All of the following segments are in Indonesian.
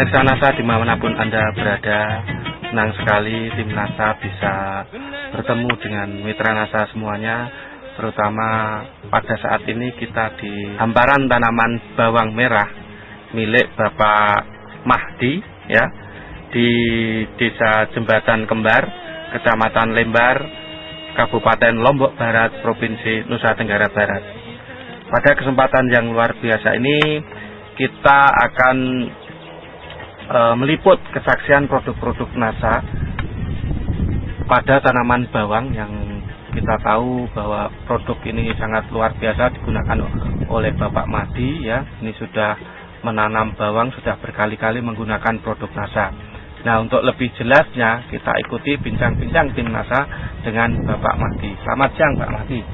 Pemirsa NASA dimanapun Anda berada, senang sekali tim NASA bisa bertemu dengan mitra NASA semuanya. Terutama pada saat ini kita di hamparan tanaman bawang merah milik Bapak Mahdi ya, di Desa Jembatan Kembar, Kecamatan Lembar, Kabupaten Lombok Barat, Provinsi Nusa Tenggara Barat. Pada kesempatan yang luar biasa ini kita akan meliput kesaksian produk-produk NASA pada tanaman bawang yang kita tahu bahwa produk ini sangat luar biasa digunakan oleh Bapak Mahdi ya. Ini sudah menanam bawang, sudah berkali-kali menggunakan produk NASA. Nah, untuk lebih jelasnya kita ikuti bincang-bincang tim NASA dengan Bapak Mahdi. Selamat siang Pak Mahdi.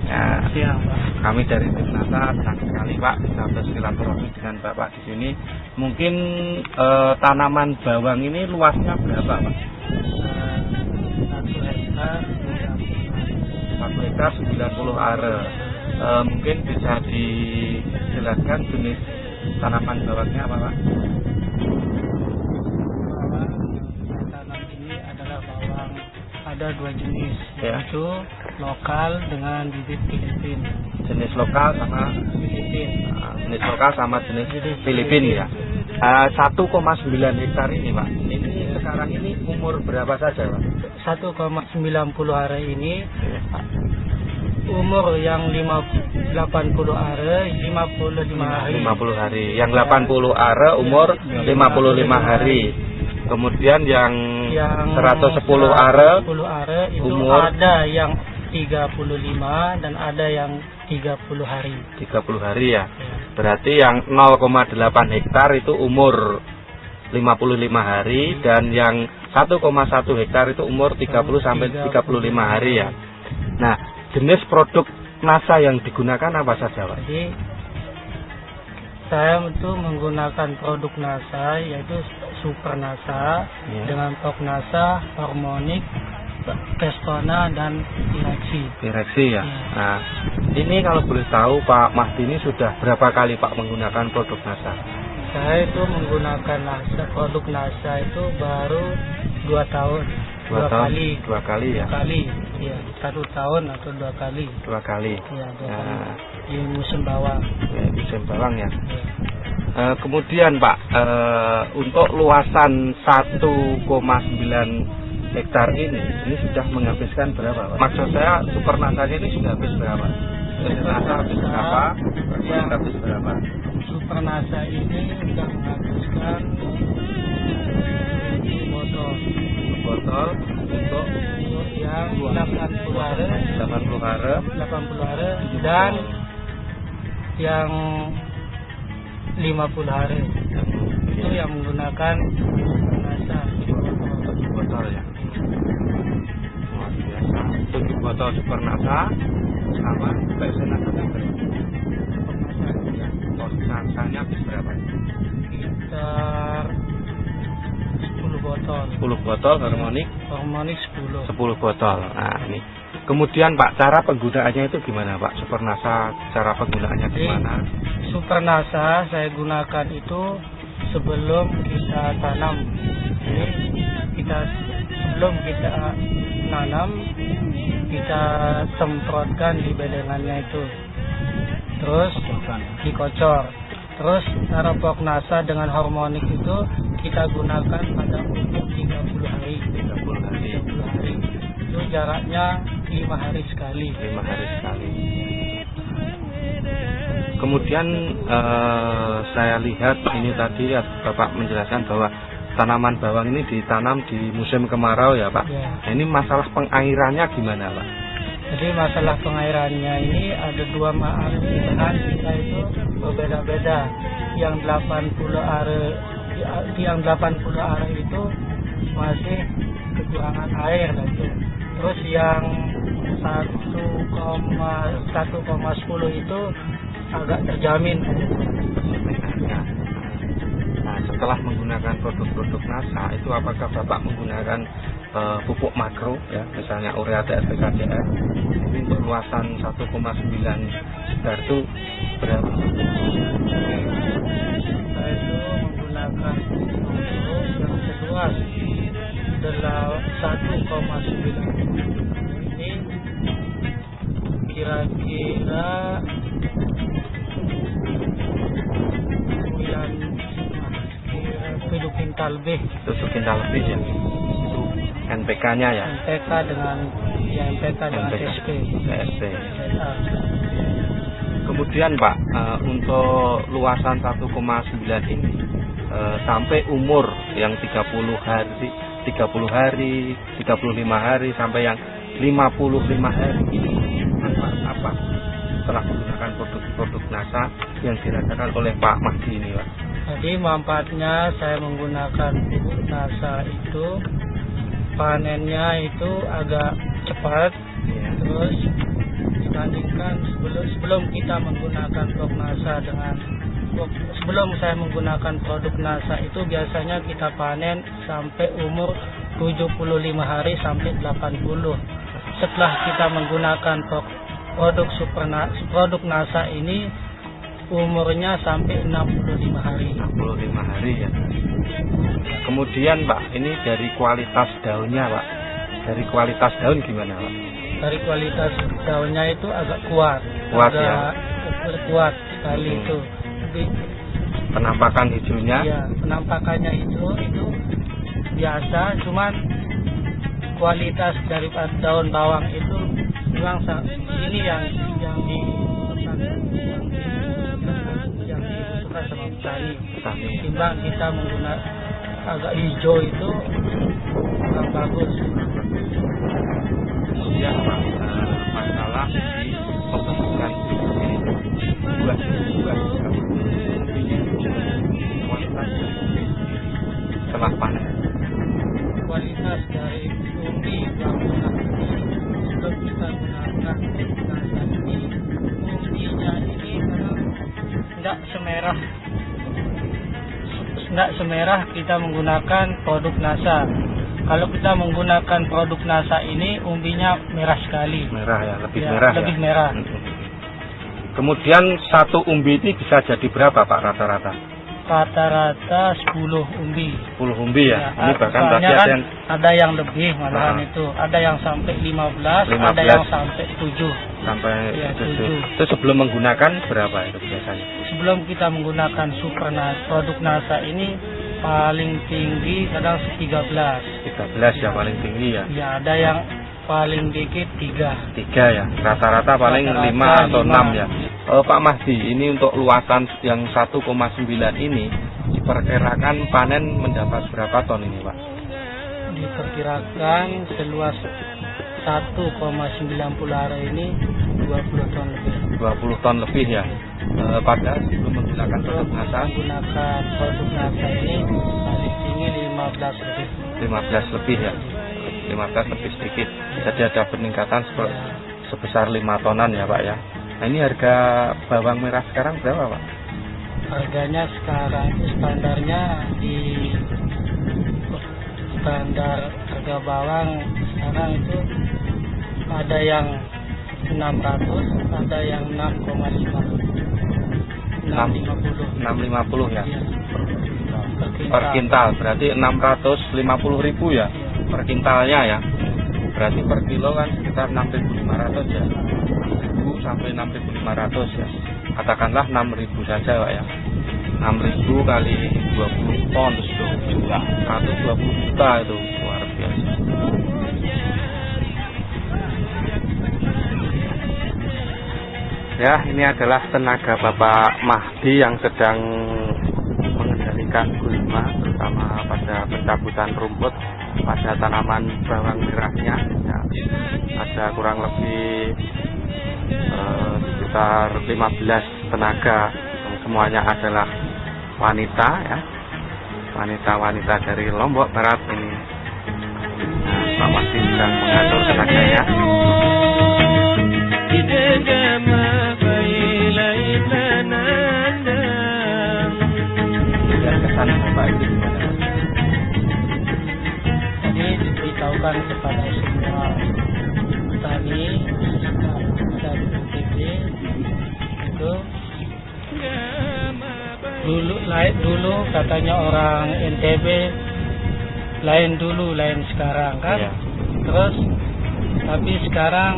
Ya, siang, Pak. Kami dari tim NASA senang sekali Pak bisa bersilaturahmi dengan Bapak di sini. Mungkin tanaman bawang ini luasnya berapa Pak? 1 hektar 90 are. Mungkin bisa dijelaskan jenis tanaman bawangnya apa Pak? Tanam ini adalah bawang, ada 2 jenis, Ya. yaitu lokal dengan bibit Filipin. Jenis lokal sama Filipin. jenis lokal sama jenis Filipin ya. 1,9 hektar ini Pak. Ini sekarang ini umur berapa saja Pak? 1,90 are ini umur yang 80 are 55 hari. 50 hari. Yang 80 are umur 55 hari. Kemudian yang 110 are 10 are itu umur ada yang 35 dan ada yang 30 hari. 30 hari ya. Berarti yang 0,8 hektar itu umur 55 hari dan yang 1,1 hektar itu umur 30 sampai 35 hari ya. Nah, jenis produk NASA yang digunakan apa saja Pak? Jadi saya itu menggunakan produk NASA yaitu Super NASA Ya. dengan Top NASA, Harmonic, Pestona dan Direksi ya. Ya. Nah, ini kalau boleh tahu Pak Mahdi ini sudah berapa kali Pak menggunakan produk NASA? Saya itu menggunakan produk NASA itu baru 2 tahun. 2 tahun? Kali. 2 kali ya? 2 kali. Ya, 1 tahun atau 2 kali. 2 kali. Ya, 2 Nah, kali. Di musim bawang. ya, musim bawang ya. Ya. Kemudian Pak, untuk luasan 1,9 hektar ini sudah menghabiskan berapa Pak? Maksud saya Super NASA ini sudah habis berapa? NASA habis berapa? Ya. Habis berapa? Super NASA ini sudah menghabiskan Botol untuk yang 80 are 80 are 80 are dan yang 50 are itu yang menggunakan NASA 7 botol ya. Luar biasa. 7 botol Super NASA sama PSN NASA NASA-nya habis berapa? sekitar 10 botol. 10 botol harmonik. Harmonik 10. 10 botol. Nah, ini. Kemudian Pak, cara penggunaannya itu gimana Pak? Super NASA, cara penggunaannya gimana? Super NASA saya gunakan itu sebelum kita tanam. Jadi sebelum kita nanam kita semprotkan di bedengannya itu. Terus dikocor. Terus Aeropox NASA dengan harmonik itu kita gunakan pada umur 30 hari. 30 hari. 30 hari. Itu jaraknya 5 hari sekali. 5 hari sekali. Kemudian saya lihat ini tadi Bapak menjelaskan bahwa tanaman bawang ini ditanam di musim kemarau ya Pak. Ya. Nah, ini masalah pengairannya gimana Pak? Jadi masalah pengairannya ini ada 2 aliran kita itu berbeda-beda. Yang 80 are itu masih kekurangan air lah itu. Terus yang 1,10 itu agak terjamin. Nah, setelah menggunakan produk-produk NASA itu apakah Bapak menggunakan pupuk makro ya, misalnya urea TSP KDR ini untuk luasan 1,9 hektar itu berapa? Saya itu menggunakan yang seluas 1,9 ini kira-kira 7 kintal lebih. 7 kintal lebih ya. Itu NPK-nya ya. NPK dengan TSP. Kemudian Pak, untuk luasan 1,9 ini sampai umur yang 30 hari, 35 hari sampai yang 55 hari ini apa setelah menggunakan produk NASA yang dirasakan oleh Pak Mahdi ini Pak? Jadi manfaatnya saya menggunakan pupuk NASA itu panennya itu agak cepat, Ya. terus dibandingkan sebelum kita menggunakan produk NASA sebelum saya menggunakan produk NASA itu biasanya kita panen sampai umur 75 hari sampai 80. Setelah kita menggunakan produk NASA ini umurnya sampai 65 hari. 65 hari ya. Kemudian Pak, ini dari kualitas daunnya Pak. Dari kualitas daun gimana Pak? Dari kualitas daunnya itu agak kuat. Kuat Kuat sekali itu. Jadi, penampakan hijaunya? ya, penampakannya itu biasa, cuman kualitas dari daun bawang itu memang ini yang disukai sama petani. Timbang kita menggunakan agak hijau itu kurang bagus. Kemudian Pak, masalah di pembentukan buah setelah panen. Kualitas dari umbi sebelum kita gunakan NASA ini, umbinya ini memang tidak semerah kita menggunakan produk NASA. Kalau kita menggunakan produk NASA ini umbinya merah sekali. Merah ya, lebih Ya, merah lebih ya. merah. Kemudian satu umbi ini bisa jadi berapa Pak rata-rata? Rata-rata 10 umbi. 10 umbi ya. Ini bahkan tadi soalnya ada kan yang ada yang lebih malahan itu. Ada yang sampai 15, ada yang sampai 7. sampai Ya, 7. Itu sebelum menggunakan berapa itu biasanya? Sebelum kita menggunakan produk NASA ini paling tinggi kadang 13. 13 ya paling tinggi ya. Ya, ada yang paling dikit 3. 3 ya. Rata-rata paling Rata-rata 5 atau 5. 6 ya. Pak Mahdi, ini untuk luasan yang 1,9 ini diperkirakan panen mendapat berapa ton ini Pak? Diperkirakan seluas 1,90 hari ini 20 ton lebih. 20 ton lebih ya. Pada sebelum menggunakan produk NASA Menggunakan produk NASA ini paling tinggi 15 lebih. 15 lebih ya. 15 lebih sedikit. Jadi ada peningkatan sebesar 5 tonan ya Pak ya. Nah, ini harga bawang merah sekarang berapa Pak? Harganya sekarang standarnya di standar harga bawang sekarang itu ada yang 600, ada yang 6,50 ya. Iya. Per kintal berarti 650.000 ya per kintalnya ya. Berarti per kilo kan sekitar 6.500 ya. 6.000 sampai 6.500 ya. Katakanlah 6.000 saja Pak ya. 6.000 kali 20 ton itu 120 juta itu luar biasa. Ya, ini adalah tenaga Bapak Mahdi yang sedang mengendalikan gulma, terutama pada pencabutan rumput pada tanaman bawang merahnya. Ya, ada kurang lebih sekitar 15 tenaga, yang semuanya adalah wanita ya, wanita-wanita dari Lombok Barat ini. Nah, Pak Mahdi sedang mengatur tenaganya. Kesan Bapak itu gimana? Jadi diberitahukan kepada semua petani dari PTB itu dulu baik dulu katanya orang NTB, lain dulu lain sekarang kan. Iya. Terus tapi sekarang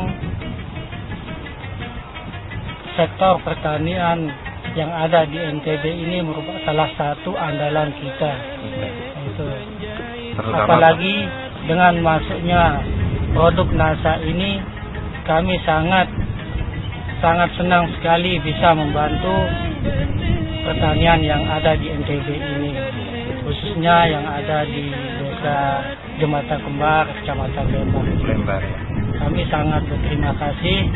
sektor pertanian yang ada di NTB ini merupakan salah satu andalan kita. Itu. Terutama Apalagi dengan masuknya produk NASA ini, kami sangat senang sekali bisa membantu pertanian yang ada di NTB ini, khususnya yang ada di Desa Jembatan Kembar, Kecamatan Lembar. Kami sangat berterima kasih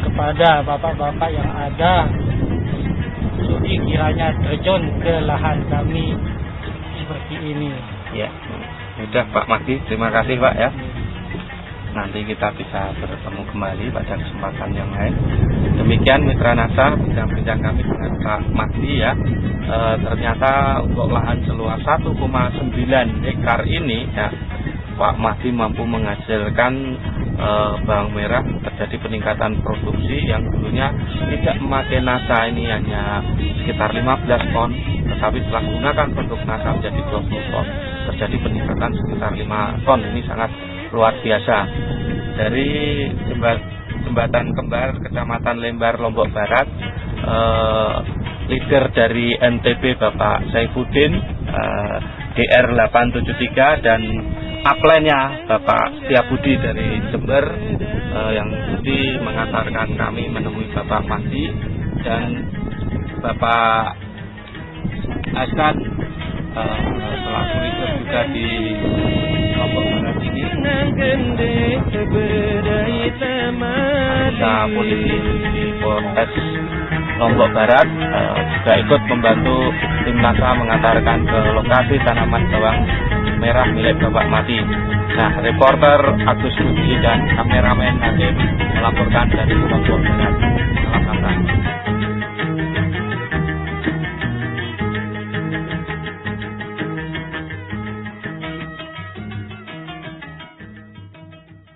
kepada bapak-bapak yang ada, sudi kiranya terjun ke lahan kami seperti ini. Ya, sudah Pak Mahdi, terima kasih Pak ya. Nanti kita bisa bertemu kembali pada kesempatan yang lain. Demikian Mitra NASA, bincang-bincang kami dengan Pak Mahdi ya. Ternyata untuk lahan seluas 1,9 hektar ini ya, Pak Mahdi mampu menghasilkan bawang merah. Terjadi peningkatan produksi yang dulunya tidak memakai NASA ini hanya sekitar 15 ton, tetapi setelah menggunakan produk NASA menjadi 20 ton. Terjadi peningkatan sekitar 5 ton. Ini sangat luar biasa. Dari Jembatan Kembar, Kecamatan Lembar, Lombok Barat, leader dari NTB Bapak Saifuddin, DR 873, dan upline-nya Bapak Setiabudi dari Jember, yang budi mengantarkan kami menemui Bapak Mahdi dan Bapak Hasan selaku leader juga di Lombok Barat ini. Anggota polisi di Polres Lombok Barat juga ikut membantu tim NASA mengantarkan ke lokasi tanaman bawang merah milik Bapak Mahdi. Nah, reporter Agus Rudi dan kameramen Hakim melaporkan dari Lombok Barat.